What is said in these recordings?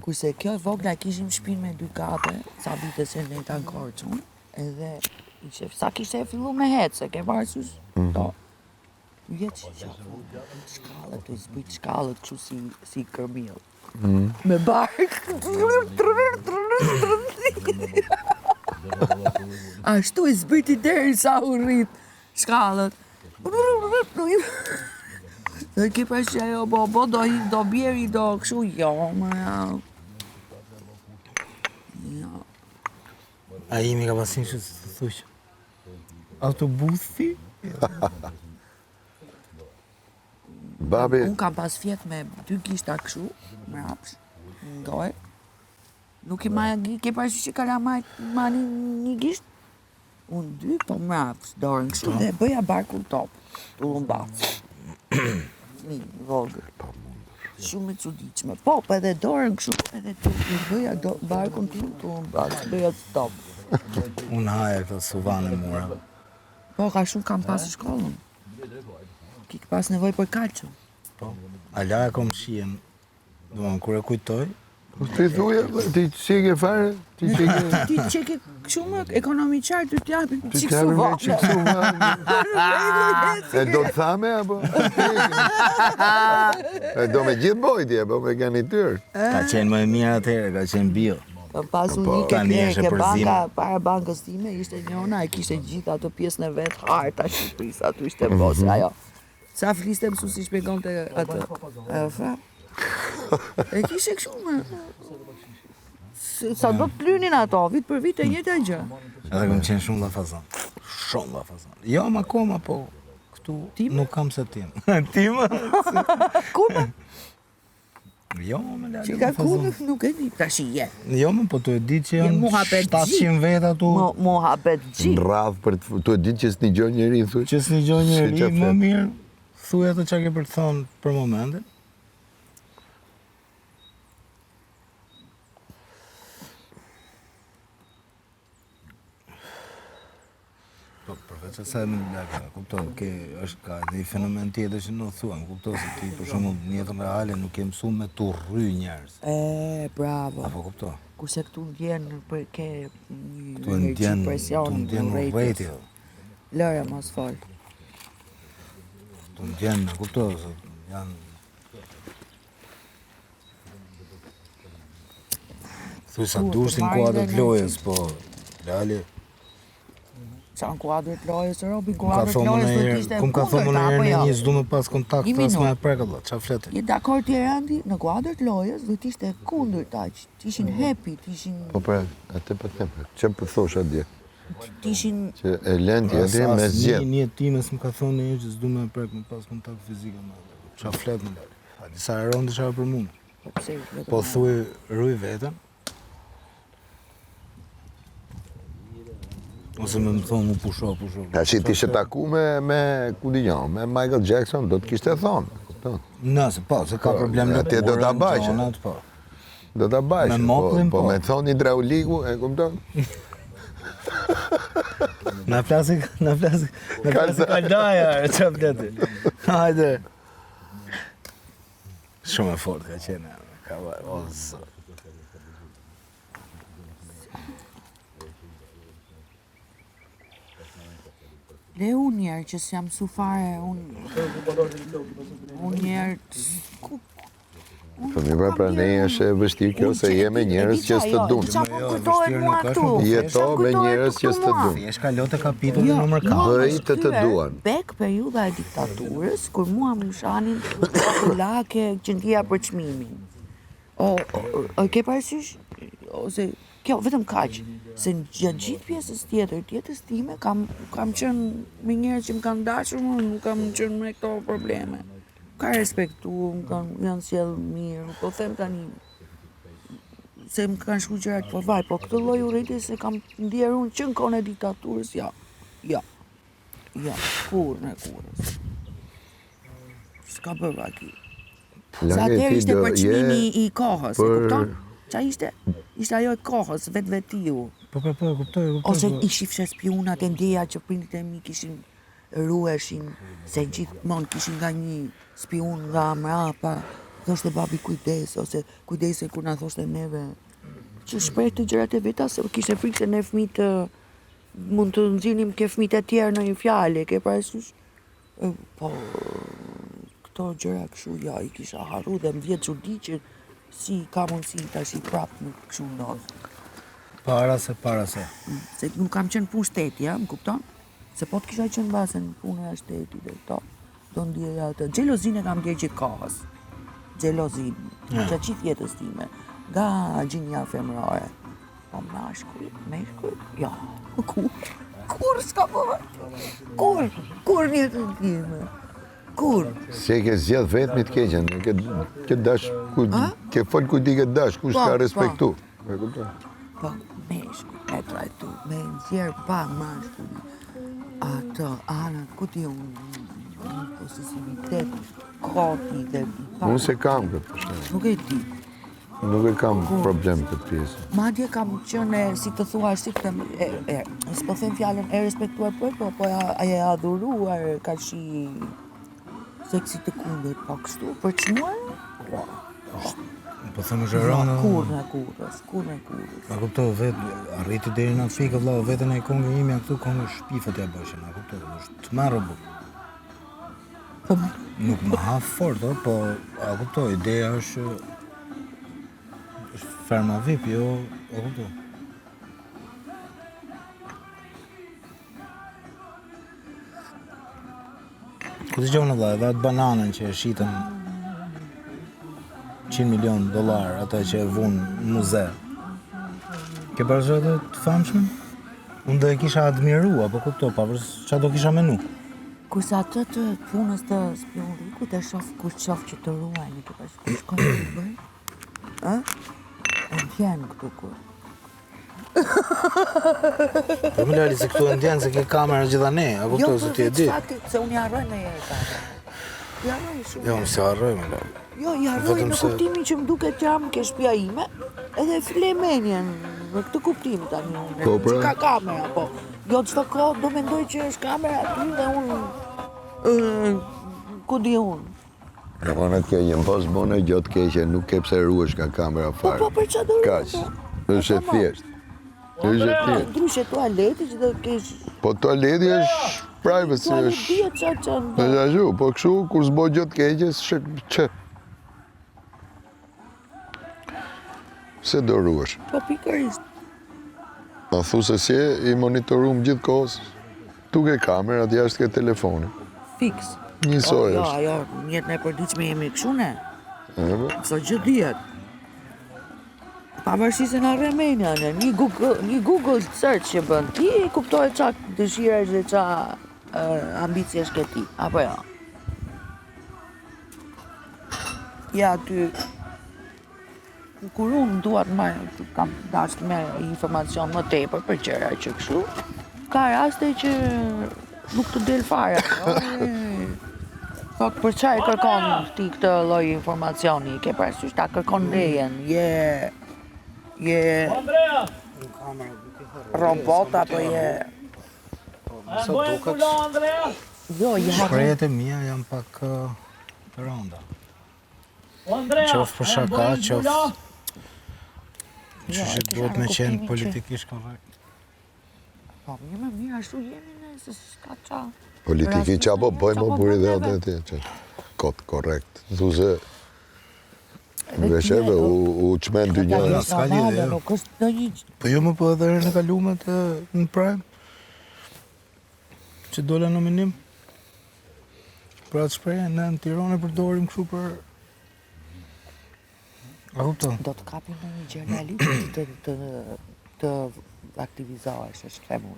Kurse kjo e vogla kishim shtëpinë me 2 kape, sa vite se ne ta nkorçun, edhe sa kishte fillu me hecë, ke parasysh? Po. Vjeç shkallët, të zbrit shkallët kështu si kërmill. Me bark. Ashtu i zbriti deri sa u rrit shkallët. Dhe ki përshë ajo, do bjeri, do kështu, jo, më ja. A imi ka pasin që të thush autobusi? Babi, Unë kam pas fjet me 2 gishta kështu, me rapsh, në dojë. Nuk i maja, ke parasysh që kala mani një gisht? Unë 2, po me rapsh, dorën kështu, dhe bëja barku top, tullumbac. Një, vogël. Shumë e çuditshme. Po, edhe dorën kështu, edhe i bëja barkun tullumbac, bëja top. Unë haja këto suvane mura. Po, ka shumë kam pas në shkollën. Ki pas nevoj për kalqën. Po, ala e kom shien. Domthon kur e kujtoj, ti thuja, ti çike fare, ti çike. Ti çeke shumë ekonomi qartë ty t'japin Ti çik kemi me suvane. çik suvane. E do të thame apo? E do me gjithë bojtje, po me garnityr. ka qenë më e mirë atëherë, ka qenë bio. Pas unë tani është ke përzim. banka, para bankës time, ishte njona, e kishte gjithë ato pjesën e vetë, harta Shqipërisë, aty ishte bosë, ajo. Sa fliste mësuesi shpjegonte atë. E kishe kështu me. Sa do të plynin ato, vit për vit e njëjta gjë. Edhe kam qenë shumë lafazan. Shumë lafazan. Jo, më akoma, po këtu nuk kam se tim. Tim? Kur me? Jo, më lale. Që ka kur nuk e di, tash je. Jo, më po të e di që Je janë muhabet 700 veta tu. Muhabet gji. Në radhë për tu e ditë që s'ni gjon njeri, thuj. Që s'ni gjon Si njeri, që më flet. mirë thuaj ato çka ke për të thonë për momentin. Po, përveç asaj më laka, kupton, është ka një fenomen tjetër që nuk thuam, kupton se ti për shembull në jetën reale nuk ke mësuar me tu rry njerëz. Bravo. Apo kupton? Kurse këtu ndjen ke Tu një ndjen, presion, urrëti. Lëre mos fol. Tu ndjen, kupton se janë thuaj sa dursin kuadrat lojës, po reali Qa në kuadrët lojës, Robi, ka kuadrët thonë lojës në do herë, t'ishte kum ka thonë në herë jo? një s'du me pas kontakt Një as me minutë. prekalla, qa fletë? Je dakord ti Randi, në kuadrët lojës do t'ishte kundërt aq, t'ishin happy, t'ishin Po pra, atë po them. Çe po thosh atje? t'ishin Që e lëndi atje me zgjedh. Një times më ka thonë një herë që s'du me prek me pas kontakt fizike me atë. Qa fletë më dalë? A disa herën të për mund. pse Po thuj rruj vetën. Ose me më thonë mu pusho. Tash ti ishe taku me ku di jo, me Michael Jackson, do të kishte thonë. Kupton? Nëse, po, se ka problem në atje do ta bajë. zonat, po. Do ta bajsh. Me moklin, po po. me thonë hidrauliku, e kupton? Na flasi kaldaja, qa fleti. Hajde. Shumë e fort ka qenë, ka ose. Le unë njerë që s'jam su fare, unë njerë... Po mirë pra ne është e vështirë kjo se je me njerëz që s'të dunë. Qa po kujtohet vështirë mua nuk këtu? është, Jeto me njerëz që s'të dunë. Thjesht kalote kapitullin numër 4. Bëj të të duan. Bek periudha e diktaturës, kur mua më shanin populake që ndija për çmimin. O ke parasysh? Ose kjo vetëm kaq, se gjatë gjithë pjesës tjetës time kam qenë me njerëz që më kanë dashur, nuk kam qenë me këto probleme. Ka respektu, janë sjell mirë, po them tani se më kanë shku gjërat po vaj, po këtë lloj urrëtie se kam ndier unë që në kohën e diktaturës, jo, kur në kurës. S'ka bërë aki. Sa atëherë ishte përçmimi i kohës, e kupton? Qa ishte? Ishte ajo e kohës, vetë-vetiu. Po, kuptoj. Ose i shifshe spionat e ndjeja që prindit e mi kishin rueshin, se gjithmonë kishin nga një spion nga mrapa, thoshte babi kujdes, ose kujdese kur na thoshte neve që shpreh të gjërat e veta, se kishte frikë se ne fëmijët mund të nxirrim ke fëmijët e tjerë në një fjalë, ke parasysh? Po këto gjëra kështu ja i kisha harru dhe më vjet çudi që si ka mundësi tash i prap në kështu ndodh. Para se. Se nuk kam qenë punë shteti, më kupton? Se po të kisha qenë basen punë e shtetit dhe këto, do ndjeja atë. Xhelozinë kam ndjer gjithë kohës. Xhelozinë, që gjithë jetës time, nga gjinja femrore. Po meshkuj, ja, kur s'ka po kur një të time, kur? Se ke zgjedh vetëm të keqen, ke dash, ke fol ku di ke dash, kush ka respektu. E kupton? Po, meshkuj, e trajtu, me nxjerr pa mashkull. Atë, anët, ku ti unë, posesivitet, koti dhe i pa. Unë se kam këtë përshëndet. Nuk e di. Nuk e kam problem këtë pjesë. Madje kam qenë, si të thuash, si të s'po them fjalën e respektuar po e adhuruar ka shi seksi të kundërt, po kështu, për çmuar? Po thëmë zhërona... Kurrës. Ma kuptoj, vetë, arriti deri në fikë, vëllau, vetën e kongë ime, këtu kongë shpifët ja bëshin, ma kuptoj, është të marrë bu. Nuk më ha fort, po, a kuptoj, ideja është ferma vip, jo, a kuptoj. Ku të gjohë në vla, edhe atë bananën që e shitën $100 milion, ata që e vunë në muze. Ke parasysh ato të famshme? Unë do e kisha admiru, apo kupto, pavarësisht çfarë do kisha menu. Kurse atë të punës të spionrikut e shoh kur shoh që të ruajnë, ke parasysh kur shkon të bëj? Ë? E vjen këtu kur. Po më lali se këtu e ndjen se ke kamera gjitha ne, a kuptoj se ti e di. Se unë i harroj me herë kamerë. I harroj shumë. Jo, më se harroj më lali. Jo, i harroj në kuptimin që më duket që jam ke shtëpia ime, edhe flemenjen në këtë kuptim tani unë. Po, pra. Që ka kamera, po. Jo çdo kohë do mendoj që është kamera aty dhe unë ku di unë. E vona të keqen, pas bone gjatë keqe, nuk ke pse ruhesh nga kamera fare. Po, për çfarë do Kaq, është e thjeshtë. Është e thjeshtë. Ndryshe tualeti që do kesh... Po toaleti është privacy, është... Është ashtu, po kështu, kur s'bo gjatë keqe, që? Se do ruhesh? Po pikërisht. Ma thu se si i monitorum gjithë kohës, tu ke kamerat, jashtë ke telefoni. Fiks. Njësoj Jo, është. jo, njëtë në përditshme jemi kështu ne. Ebe? So gjë dihet. Pavarësisht se na rremenja ne, një Google search që bën ti, kuptohet qa dëshira është dhe qa ambicie është ke ti, apo jo? Ja aty, kur unë dua të marr, kam dashur të merr informacion më tepër për gjëra që kështu, ka raste që nuk të del fare. Thot për çfarë kërkon ti këtë lloj informacioni? Ke parasysh ta kërkon lejen? Je robot apo je... Jo, je Shprehet e mia janë pak të rënda. Qof për shaka, qof... Që duhet me qenë politikisht korrekt. Po, më mirë ashtu jemi ne, se s'ka qa... Politiki qa po bëjmë o buri dhe atë ti, kotë korrekt. Thu se, në vesheve u qmen dy njëra. s'ka lidhje, jo. Nuk është në një... Po jo më po edhe herën e kalume të në Prime, që dole nominim. Për atë shprehje, ne në Tiranë e përdorim kështu për... A kupton? Do të kapim në një gjernalist të aktivizohesh, është themun.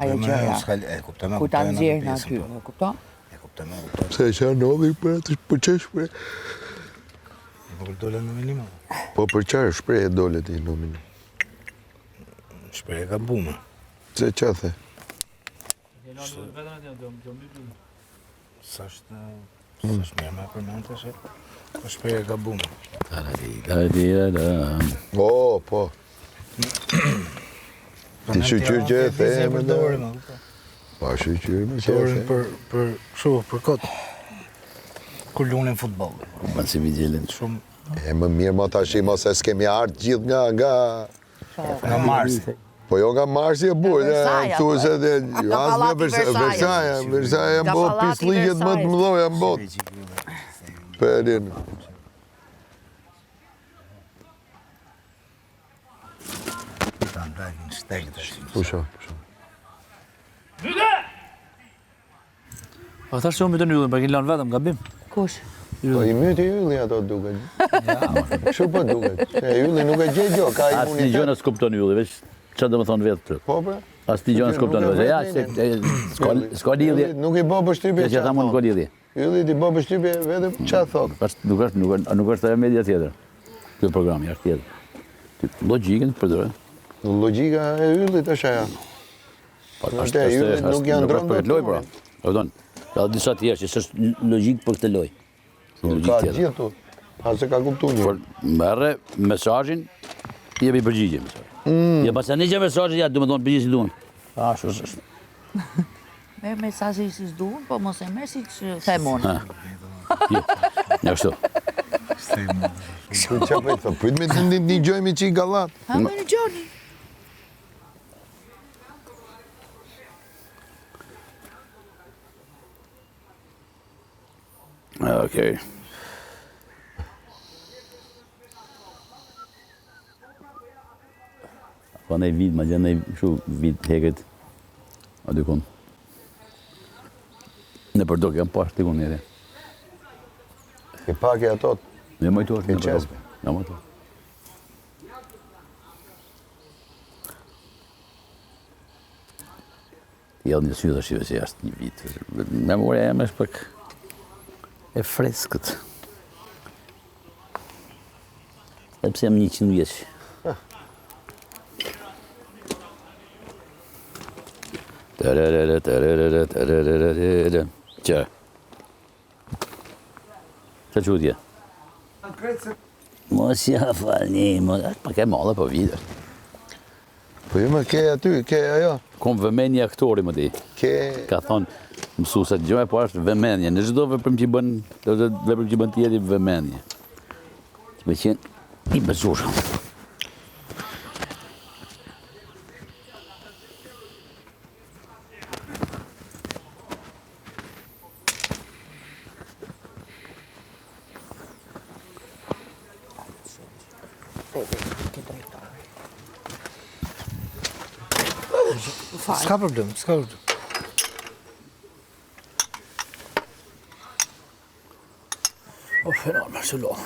Ajo gjëra, ku ta nxjerrë në aty, e kupton? E kuptoj. Se që anodhi për atë për që shprej? Po kur dole nominim, Po për qarë shprej e dole ti nominim? shprehje ka bume. Se që the? Sa është mirë me përmente që po shprehje ka bume. O, po. Ti shqyqyr që e theme dhe... Pa shqyqyr me që e Përdorim theme. për kështu, për kot. kur lunin futboll. Ban si vigjelin. Shumë E më mirë më tash mos e s'kemi ardhur gjithë nga Marsi. Po jo nga Marsi e burë, Versailles, tu se dhe pallati Versailles janë bo pallati pisligjet më të mëdha janë botë. Perin. Ta ndajnë shtekët është. Pusha. Po tash shumë të yllin, për kin lanë vetëm gabim. Kush? Po i myti ylli ato duket. Kështu po duket. Se ylli nuk e gjej gjë, ka As një gjë imunitet. në s'kupton ylli, veç që do më thonë vetë të. Po pra. As një gjë në s'kupton vetë. Ja, s'ka lidhje. Nuk i bë përshtypje. Që ta mund n'ka lidhje. Ylli ti bë përshtypje vetëm ç'a thot. Nuk është e media tjetër. Ky programi është tjetër. Logjikën përdore. Logjika e yllit është ajo. Nuk janë ndronë për këtë lojë, pra. Kupton? Ka disa tjerë që s'është logjik për këtë lojë. Ka gjithu. Pa se ka kuptu një. Por merre mesazhin, jepi përgjigje. Ja pas një mesazhi ja do të thonë përgjigje si duan. Ashtu është. Merë mesazhi si s'duan, po mos e merë si që themon. Ja kështu. Qa për i thë, prit me të një gjojmi që i gallat. Ha, më në gjoni. Okej. Po nej vit, ma gjenë nej shu vit heket. A dykun. Në përdok, jam pas dykun njëri. Ke pak e atot. Në mojtu është Ke në përdok. qesme. Në mojtu. Jellë një sy dhe shive që jashtë një vit. Memoria jam është pak e freskët. Sepse jam 100 vjeç. Që? Që qutje? Mos ja falni, është pak e madhe po vite. Po ju më ke aty, ke ajo. Kom vëmenje aktori më di. Ke... Ka thonë mësuesit gjë po është vëmendje. Në çdo veprim që bën, veprim që bën ti jeti vëmendje. Që më qenë i besueshëm. S'ka problem, s'ka problem. O, fenomen, se lo.